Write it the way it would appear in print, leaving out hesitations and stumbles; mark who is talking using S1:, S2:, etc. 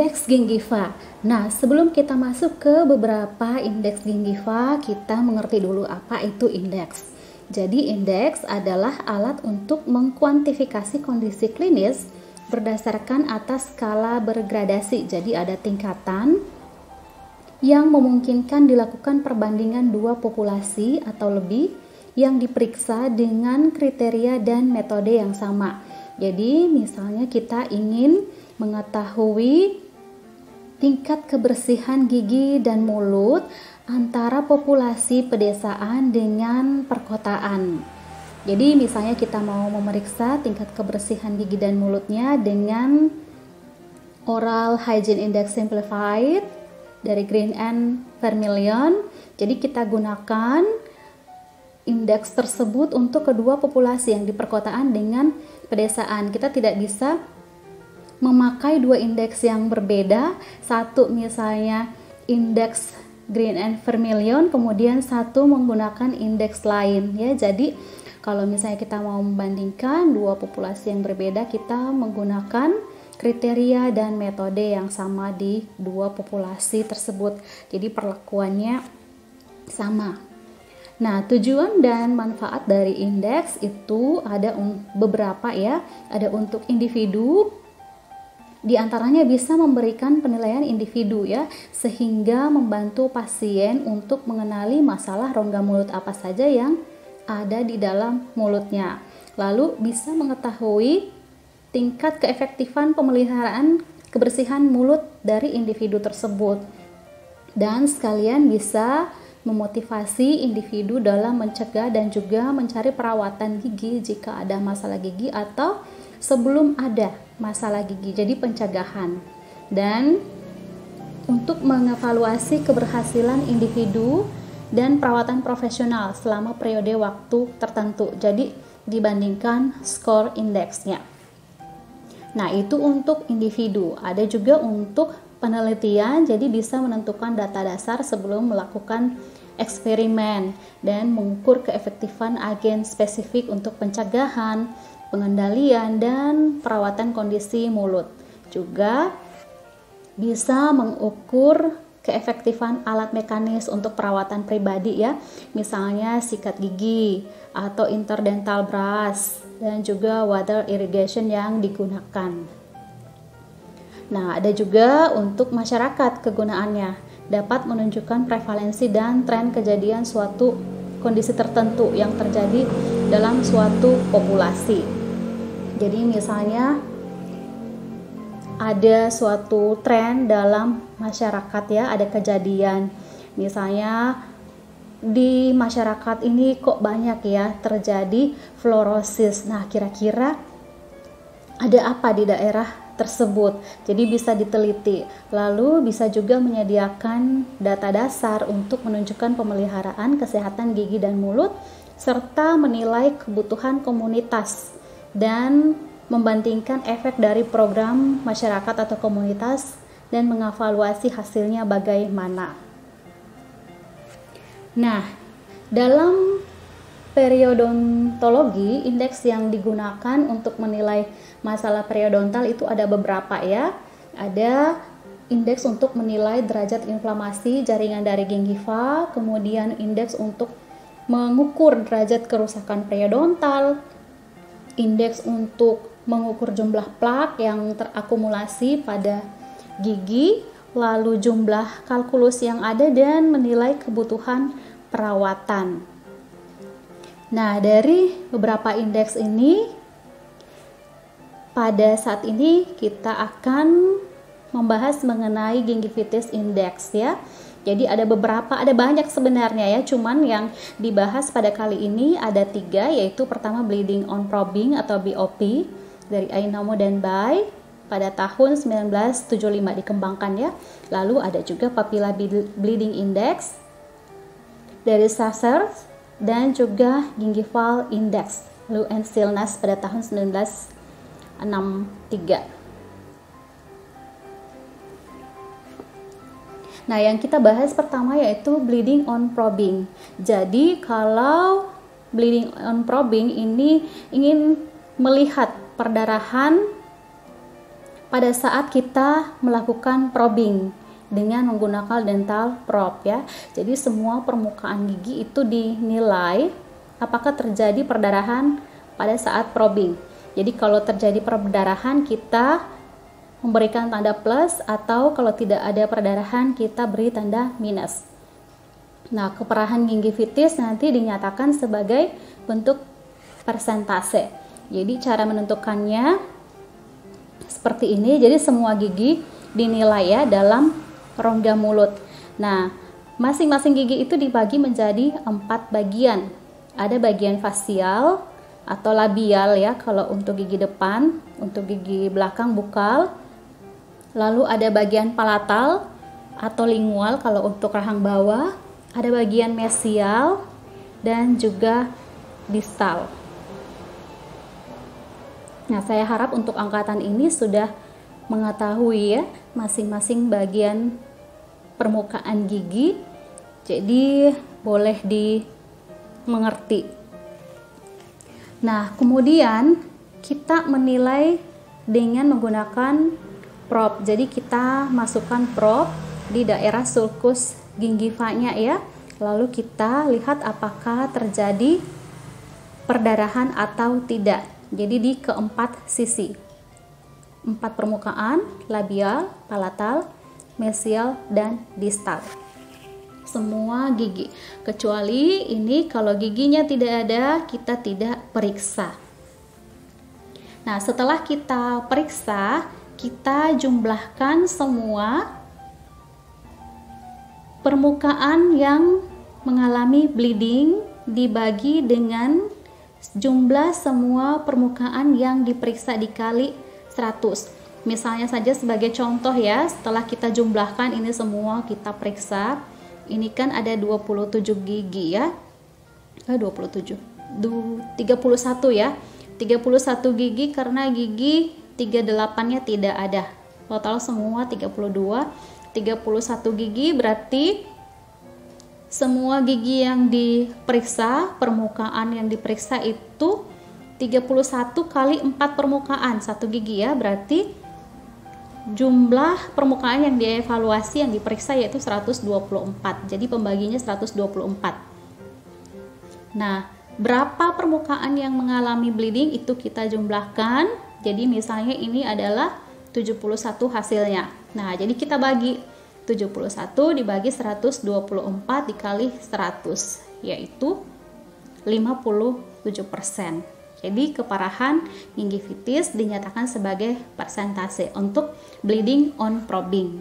S1: indeks gingiva. Nah, sebelum kita masuk ke beberapa indeks gingiva, kita mengerti dulu apa itu indeks. Jadi, indeks adalah alat untuk mengkuantifikasi kondisi klinis berdasarkan atas skala bergradasi. Jadi, ada tingkatan yang memungkinkan dilakukan perbandingan dua populasi atau lebih yang diperiksa dengan kriteria dan metode yang sama. Jadi, misalnya kita ingin mengetahui tingkat kebersihan gigi dan mulut antara populasi pedesaan dengan perkotaan. Jadi, misalnya kita mau memeriksa tingkat kebersihan gigi dan mulutnya dengan Oral Hygiene Index Simplified dari Green and Vermeulen. Jadi, kita gunakan indeks tersebut untuk kedua populasi yang di perkotaan dengan pedesaan. Kita tidak bisa memakai dua indeks yang berbeda, satu misalnya indeks Green and Vermeulen, kemudian satu menggunakan indeks lain ya. Jadi kalau misalnya kita mau membandingkan dua populasi yang berbeda, kita menggunakan kriteria dan metode yang sama di dua populasi tersebut. Jadi perlakuannya sama. Nah, tujuan dan manfaat dari indeks itu ada beberapa ya. Ada untuk individu, di antaranya bisa memberikan penilaian individu ya, sehingga membantu pasien untuk mengenali masalah rongga mulut apa saja yang ada di dalam mulutnya. Lalu bisa mengetahui tingkat keefektifan pemeliharaan kebersihan mulut dari individu tersebut. Dan sekalian bisa memotivasi individu dalam mencegah dan juga mencari perawatan gigi jika ada masalah gigi atau sebelum ada masalah gigi. Jadi pencegahan. Dan untuk mengevaluasi keberhasilan individu dan perawatan profesional selama periode waktu tertentu. Jadi dibandingkan skor indeksnya. Nah, itu untuk individu. Ada juga untuk penelitian, jadi bisa menentukan data dasar sebelum melakukan eksperimen dan mengukur keefektifan agen spesifik untuk pencegahan, pengendalian, dan perawatan kondisi mulut. Juga bisa mengukur keefektifan alat mekanis untuk perawatan pribadi ya, misalnya sikat gigi atau interdental brush dan juga water irrigation yang digunakan. Nah, ada juga untuk masyarakat kegunaannya, dapat menunjukkan prevalensi dan tren kejadian suatu kondisi tertentu yang terjadi dalam suatu populasi. Jadi misalnya ada suatu tren dalam masyarakat ya, ada kejadian misalnya di masyarakat ini kok banyak ya terjadi fluorosis. Nah, kira-kira ada apa di daerah tersebut, jadi bisa diteliti. Lalu bisa juga menyediakan data dasar untuk menunjukkan pemeliharaan kesehatan gigi dan mulut serta menilai kebutuhan komunitas dan membandingkan efek dari program masyarakat atau komunitas dan mengevaluasi hasilnya bagaimana. Nah, dalam periodontologi, indeks yang digunakan untuk menilai masalah periodontal itu ada beberapa ya. Ada indeks untuk menilai derajat inflamasi jaringan dari gingiva, kemudian indeks untuk mengukur derajat kerusakan periodontal, indeks untuk mengukur jumlah plak yang terakumulasi pada gigi, lalu jumlah kalkulus yang ada dan menilai kebutuhan perawatan. Nah, dari beberapa indeks ini, pada saat ini kita akan membahas mengenai gingivitis index ya. Jadi ada banyak sebenarnya ya, cuman yang dibahas pada kali ini ada 3, yaitu pertama bleeding on probing atau BOP dari Ainamo dan Bai pada tahun 1975 dikembangkan ya. Lalu ada juga papilla bleeding index dari Sasser dan juga gingival index Lu and Silnas pada tahun 1963. Nah, yang kita bahas pertama yaitu bleeding on probing. Jadi, kalau bleeding on probing ini ingin melihat perdarahan pada saat kita melakukan probing dengan menggunakan dental probe ya. Jadi semua permukaan gigi itu dinilai apakah terjadi perdarahan pada saat probing. Jadi kalau terjadi perdarahan kita memberikan tanda plus, atau kalau tidak ada perdarahan kita beri tanda minus. Nah, keparahan gingivitis nanti dinyatakan sebagai bentuk persentase. Jadi cara menentukannya seperti ini. Jadi semua gigi dinilai ya dalam rongga mulut. Nah, masing-masing gigi itu dibagi menjadi 4 bagian. Ada bagian fasial atau labial ya kalau untuk gigi depan, untuk gigi belakang bukal. Lalu ada bagian palatal atau lingual kalau untuk rahang bawah. Ada bagian mesial dan juga distal. Nah, saya harap untuk angkatan ini sudah mengetahui ya masing-masing bagian permukaan gigi. Jadi boleh dimengerti. Nah, kemudian kita menilai dengan menggunakan probe. Jadi kita masukkan probe di daerah sulcus gingivanya ya. Lalu kita lihat apakah terjadi perdarahan atau tidak. Jadi di keempat sisi. 4 permukaan, labial, palatal, mesial, dan distal. Semua gigi. Kecuali ini kalau giginya tidak ada, kita tidak periksa. Nah, setelah kita periksa, kita jumlahkan semua permukaan yang mengalami bleeding dibagi dengan jumlah semua permukaan yang diperiksa dikali 100. Misalnya saja sebagai contoh ya, setelah kita jumlahkan ini semua kita periksa, ini kan ada 27 gigi ya. 31 ya. 31 gigi karena gigi 38-nya tidak ada. Total semua 32. 31 gigi berarti semua gigi yang diperiksa, permukaan yang diperiksa itu 31 kali 4 permukaan 1 gigi ya, berarti jumlah permukaan yang dievaluasi yang diperiksa yaitu 124. Jadi pembaginya 124. Nah, berapa permukaan yang mengalami bleeding itu kita jumlahkan. Jadi misalnya ini adalah 71 hasilnya. Nah, jadi kita bagi 71 dibagi 124 dikali 100, yaitu 57%. Jadi keparahan gingivitis dinyatakan sebagai persentase untuk bleeding on probing.